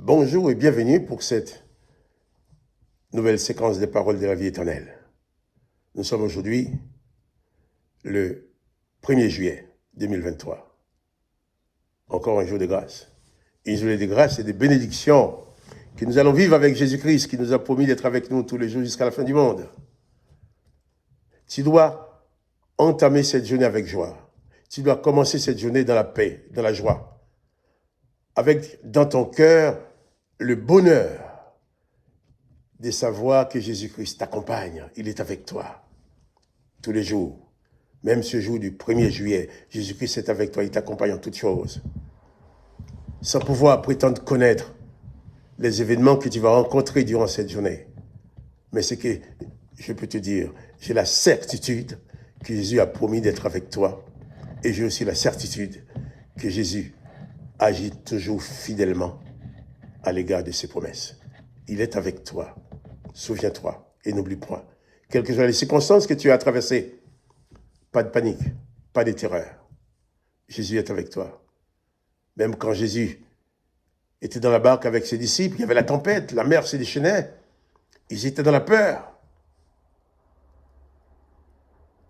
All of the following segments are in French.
Bonjour et bienvenue pour cette nouvelle séquence des paroles de la vie éternelle. Nous sommes aujourd'hui le 1er juillet 2023. Encore un jour de grâce. Une journée de grâce et de bénédiction que nous allons vivre avec Jésus-Christ qui nous a promis d'être avec nous tous les jours jusqu'à la fin du monde. Tu dois entamer cette journée avec joie. Tu dois commencer cette journée dans la paix, dans la joie. Avec dans ton cœur le bonheur de savoir que Jésus-Christ t'accompagne. Il est avec toi tous les jours. Même ce jour du 1er juillet, Jésus-Christ est avec toi, il t'accompagne en toutes choses. Sans pouvoir prétendre connaître les événements que tu vas rencontrer durant cette journée. Mais c'est que, je peux te dire, j'ai la certitude que Jésus a promis d'être avec toi. Et j'ai aussi la certitude que Jésus agit toujours fidèlement à l'égard de ses promesses. Il est avec toi. Souviens-toi et n'oublie point. Quelles que soient les circonstances que tu as traversées, pas de panique, pas de terreur. Jésus est avec toi. Même quand Jésus était dans la barque avec ses disciples, il y avait la tempête, la mer se déchaînait. Ils étaient dans la peur.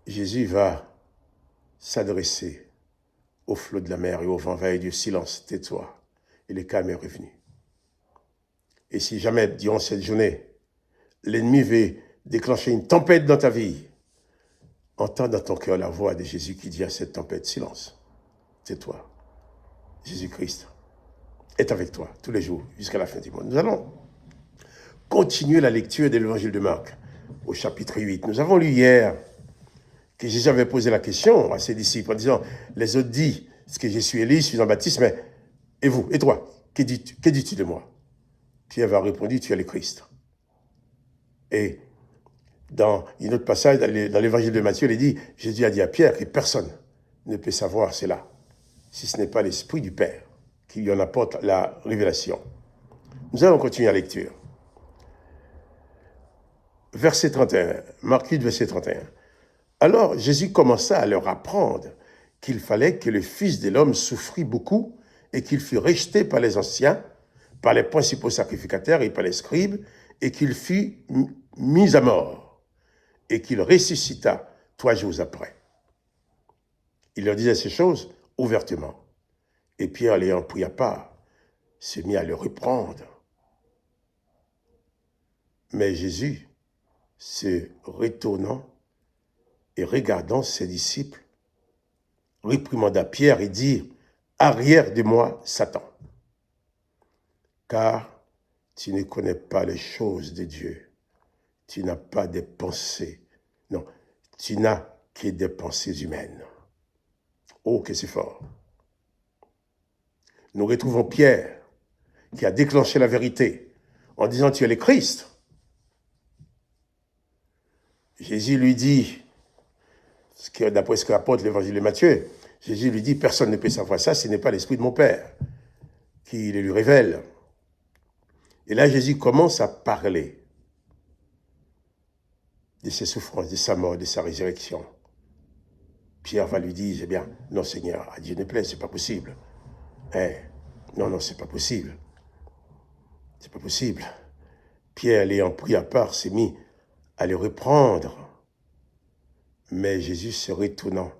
Jésus va s'adresser au flot de la mer et au vent, va dire silence, tais-toi. Et le calme est revenu. Et si jamais, durant cette journée, l'ennemi veut déclencher une tempête dans ta vie, entends dans ton cœur la voix de Jésus qui dit à cette tempête, silence, tais-toi. Jésus-Christ est avec toi tous les jours jusqu'à la fin du monde. Nous allons continuer la lecture de l'évangile de Marc au chapitre 8. Nous avons lu hier que Jésus avait posé la question à ses disciples en disant, les autres disent que je suis Élie, je suis Jean-Baptiste, mais et vous, et toi, que dis-tu de moi? Pierre a répondu, tu es le Christ. Et dans un autre passage, dans l'évangile de Matthieu, il dit, Jésus a dit à Pierre que personne ne peut savoir cela, si ce n'est pas l'Esprit du Père qui lui en apporte la révélation. Nous allons continuer la lecture. Verset 31, Marc 8, verset 31. Alors Jésus commença à leur apprendre qu'il fallait que le Fils de l'homme souffrit beaucoup et qu'il fût rejeté par les anciens, par les principaux sacrificateurs et par les scribes, et qu'il fut mis à mort, et qu'il ressuscita 3 jours après. Il leur disait ces choses ouvertement. Et Pierre, l'ayant pris à part, se mit à le reprendre. Mais Jésus, se retournant et regardant ses disciples, réprimanda Pierre et dit, « Arrière de moi, Satan, car tu ne connais pas les choses de Dieu. Tu n'as pas des pensées. Non, tu n'as que des pensées humaines. » Oh, que c'est fort. Nous retrouvons Pierre qui a déclenché la vérité en disant, tu es le Christ. Jésus lui dit, d'après ce que rapporte l'évangile de Matthieu, Jésus lui dit, personne ne peut savoir ça, ce n'est pas l'Esprit de mon Père qui le lui révèle. Et là, Jésus commence à parler de ses souffrances, de sa mort, de sa résurrection. Pierre va lui dire, eh bien, non Seigneur, à Dieu ne plaît, c'est pas possible. Non, c'est pas possible. C'est pas possible. Pierre, l'ayant pris à part, s'est mis à le reprendre. Mais Jésus, se retournant,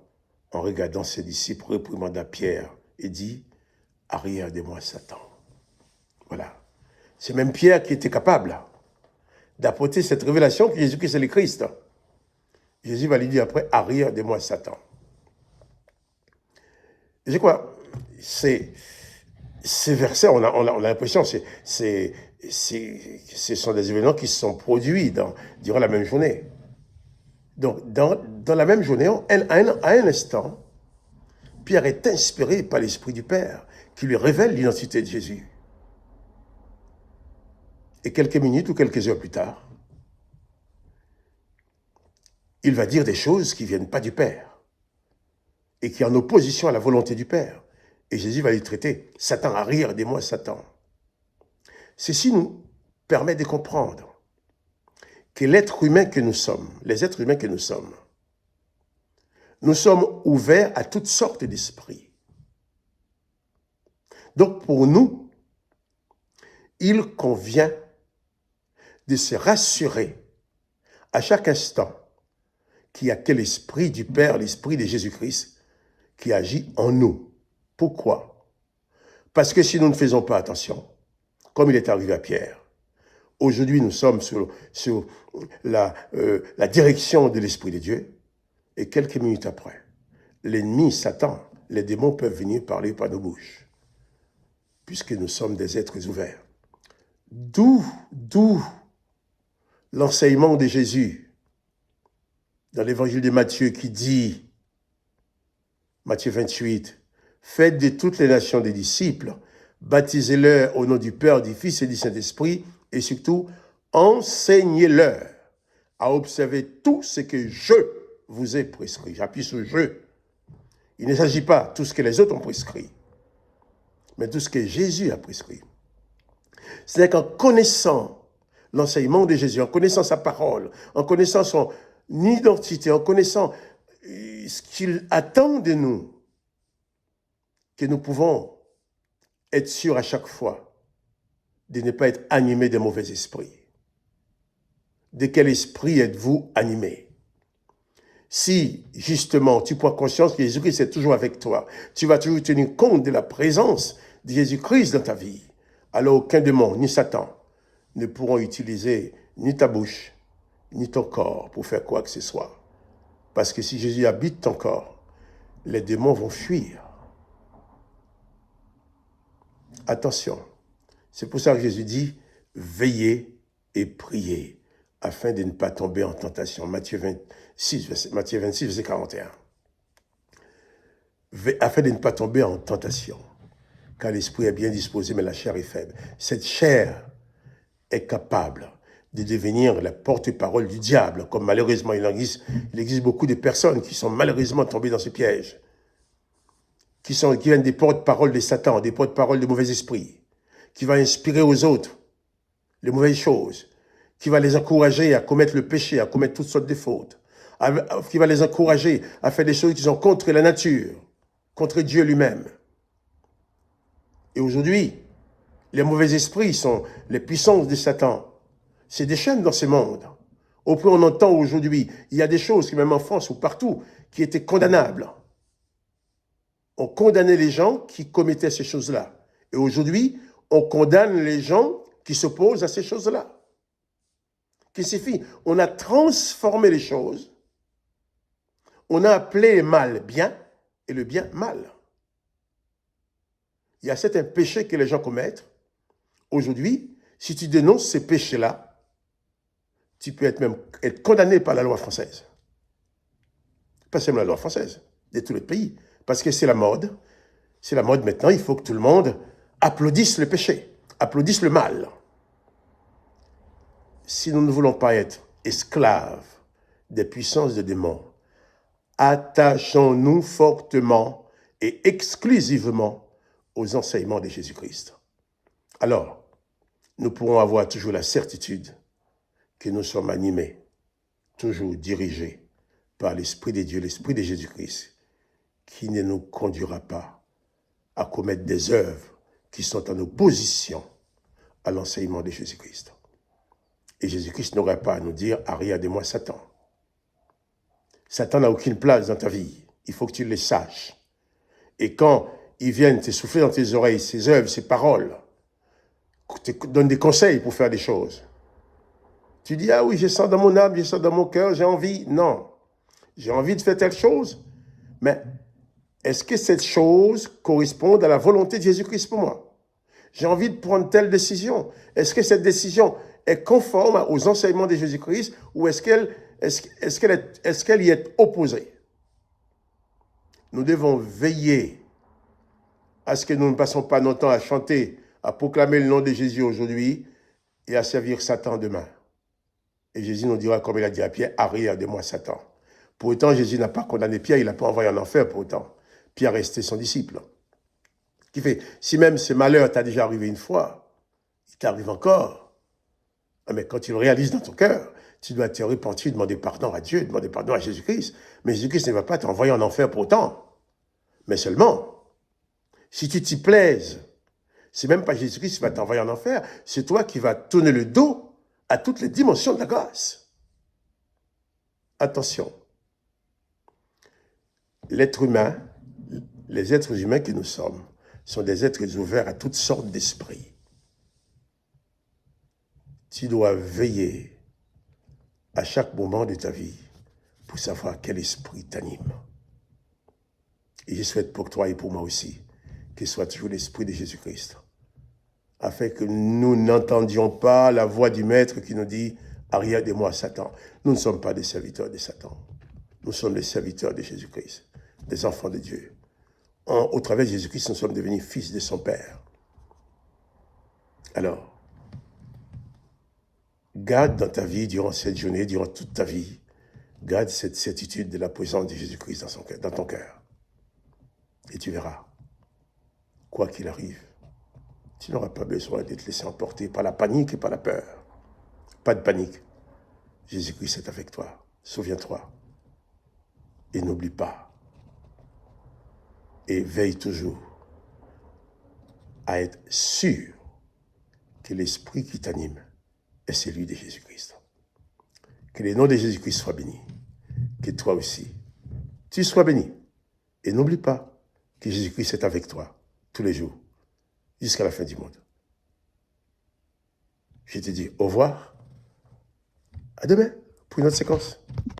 en regardant ses disciples, réprimanda Pierre et dit, « Arrière de moi, Satan. » Voilà. C'est même Pierre qui était capable d'apporter cette révélation que Jésus-Christ est le Christ. Jésus va lui dire après, « Arrière de moi, Satan. » Et c'est quoi? Ces versets, on a l'impression, ce sont des événements qui se sont produits durant la même journée. Donc, dans la même journée, à un instant, Pierre est inspiré par l'Esprit du Père qui lui révèle l'identité de Jésus. Et quelques minutes ou quelques heures plus tard, il va dire des choses qui ne viennent pas du Père et qui sont en opposition à la volonté du Père. Et Jésus va lui traiter, « Satan, arrière de moi, Satan. » Ceci nous permet de comprendre que l'être humain que nous sommes, les êtres humains que nous sommes ouverts à toutes sortes d'esprits. Donc pour nous, il convient de se rassurer à chaque instant qu'il n'y a que l'Esprit du Père, l'Esprit de Jésus-Christ qui agit en nous. Pourquoi? Parce que si nous ne faisons pas attention, comme il est arrivé à Pierre, aujourd'hui nous sommes sur la direction de l'Esprit de Dieu, et quelques minutes après, l'ennemi, Satan, les démons peuvent venir parler par nos bouches, puisque nous sommes des êtres ouverts. D'où l'enseignement de Jésus dans l'évangile de Matthieu qui dit, Matthieu 28, « Faites de toutes les nations des disciples, baptisez-leur au nom du Père, du Fils et du Saint-Esprit, et surtout, enseignez-leur à observer tout ce que je vous ai prescrit. » J'appuie sur « je ». Il ne s'agit pas de tout ce que les autres ont prescrit, mais tout ce que Jésus a prescrit. C'est qu'en connaissant l'enseignement de Jésus, en connaissant sa parole, en connaissant son identité, en connaissant ce qu'il attend de nous, que nous pouvons être sûrs à chaque fois de ne pas être animés de mauvais esprits. De quel esprit êtes-vous animé? Si, justement, tu prends conscience que Jésus-Christ est toujours avec toi, tu vas toujours tenir compte de la présence de Jésus-Christ dans ta vie, alors aucun démon, ni Satan, ne pourront utiliser ni ta bouche, ni ton corps pour faire quoi que ce soit. Parce que si Jésus habite ton corps, les démons vont fuir. Attention, c'est pour ça que Jésus dit, veillez et priez, afin de ne pas tomber en tentation. Matthieu 26, verset 41. Afin de ne pas tomber en tentation, car l'esprit est bien disposé, mais la chair est faible. Cette chair est capable de devenir la porte-parole du diable, comme malheureusement il existe beaucoup de personnes qui sont malheureusement tombées dans ce piège, qui viennent des porte-paroles de Satan, des porte-paroles de mauvais esprits, qui va inspirer aux autres les mauvaises choses, qui va les encourager à commettre le péché, à commettre toutes sortes de fautes, qui va les encourager à faire des choses qui sont contre la nature, contre Dieu lui-même. Et aujourd'hui, les mauvais esprits sont les puissances de Satan. C'est des chaînes dans ce monde. Au point où on entend aujourd'hui, il y a des choses, même en France ou partout, qui étaient condamnables. On condamnait les gens qui commettaient ces choses-là. Et aujourd'hui, on condamne les gens qui s'opposent à ces choses-là. Qu'est-ce qui signifie? On a transformé les choses. On a appelé le mal bien et le bien mal. Il y a certains péchés que les gens commettent. Aujourd'hui, si tu dénonces ces péchés-là, tu peux être condamné par la loi française. Pas seulement la loi française, de tous les pays. Parce que c'est la mode. C'est la mode maintenant, il faut que tout le monde applaudisse le péché, applaudisse le mal. Si nous ne voulons pas être esclaves des puissances des démons, attachons-nous fortement et exclusivement aux enseignements de Jésus-Christ. Alors, nous pourrons avoir toujours la certitude que nous sommes animés, toujours dirigés par l'Esprit de Dieu, l'Esprit de Jésus-Christ, qui ne nous conduira pas à commettre des œuvres qui sont en opposition à l'enseignement de Jésus-Christ. Et Jésus-Christ n'aurait pas à nous dire « arrière de moi, Satan ». Satan n'a aucune place dans ta vie. Il faut que tu le saches. Et quand ils viennent te souffler dans tes oreilles, ses œuvres, ses paroles, te donnent des conseils pour faire des choses, tu dis « ah oui, je sens dans mon âme, je sens dans mon cœur, j'ai envie ». Non, j'ai envie de faire telle chose, mais est-ce que cette chose correspond à la volonté de Jésus-Christ pour moi? J'ai envie de prendre telle décision. Est-ce que cette décision est conforme aux enseignements de Jésus-Christ ou est-ce qu'elle y est opposée? Nous devons veiller à ce que nous ne passons pas notre temps à chanter, à proclamer le nom de Jésus aujourd'hui et à servir Satan demain. Et Jésus nous dira, comme il a dit à Pierre, arrière de moi, Satan. Pour autant, Jésus n'a pas condamné Pierre, il n'a pas envoyé en enfer pour autant. Pierre restait son disciple. Qui fait, si même ce malheur t'a déjà arrivé une fois, il t'arrive encore. Mais quand tu le réalises dans ton cœur, tu dois te repentir, demander pardon à Dieu, demander pardon à Jésus-Christ. Mais Jésus-Christ ne va pas t'envoyer en enfer pour autant. Mais seulement, si tu t'y plaises C'est même pas Jésus-Christ qui va t'envoyer en enfer, c'est toi qui vas tourner le dos à toutes les dimensions de la grâce. Attention, l'être humain, les êtres humains que nous sommes, sont des êtres ouverts à toutes sortes d'esprits. Tu dois veiller à chaque moment de ta vie pour savoir quel esprit t'anime. Et je souhaite pour toi et pour moi aussi qu'il soit toujours l'esprit de Jésus-Christ, afin que nous n'entendions pas la voix du Maître qui nous dit « Arrière de moi, Satan ». Nous ne sommes pas des serviteurs de Satan. Nous sommes des serviteurs de Jésus-Christ, des enfants de Dieu. Au travers de Jésus-Christ, nous sommes devenus fils de son Père. Alors, garde dans ta vie, durant cette journée, durant toute ta vie, garde cette certitude de la présence de Jésus-Christ dans ton cœur. Et tu verras, quoi qu'il arrive, tu n'auras pas besoin de te laisser emporter par la panique et par la peur. Pas de panique. Jésus-Christ est avec toi. Souviens-toi. Et n'oublie pas. Et veille toujours à être sûr que l'esprit qui t'anime est celui de Jésus-Christ. Que le nom de Jésus-Christ soit béni. Que toi aussi, tu sois béni. Et n'oublie pas que Jésus-Christ est avec toi tous les jours, jusqu'à la fin du monde. Je te dis au revoir. À demain pour une autre séquence.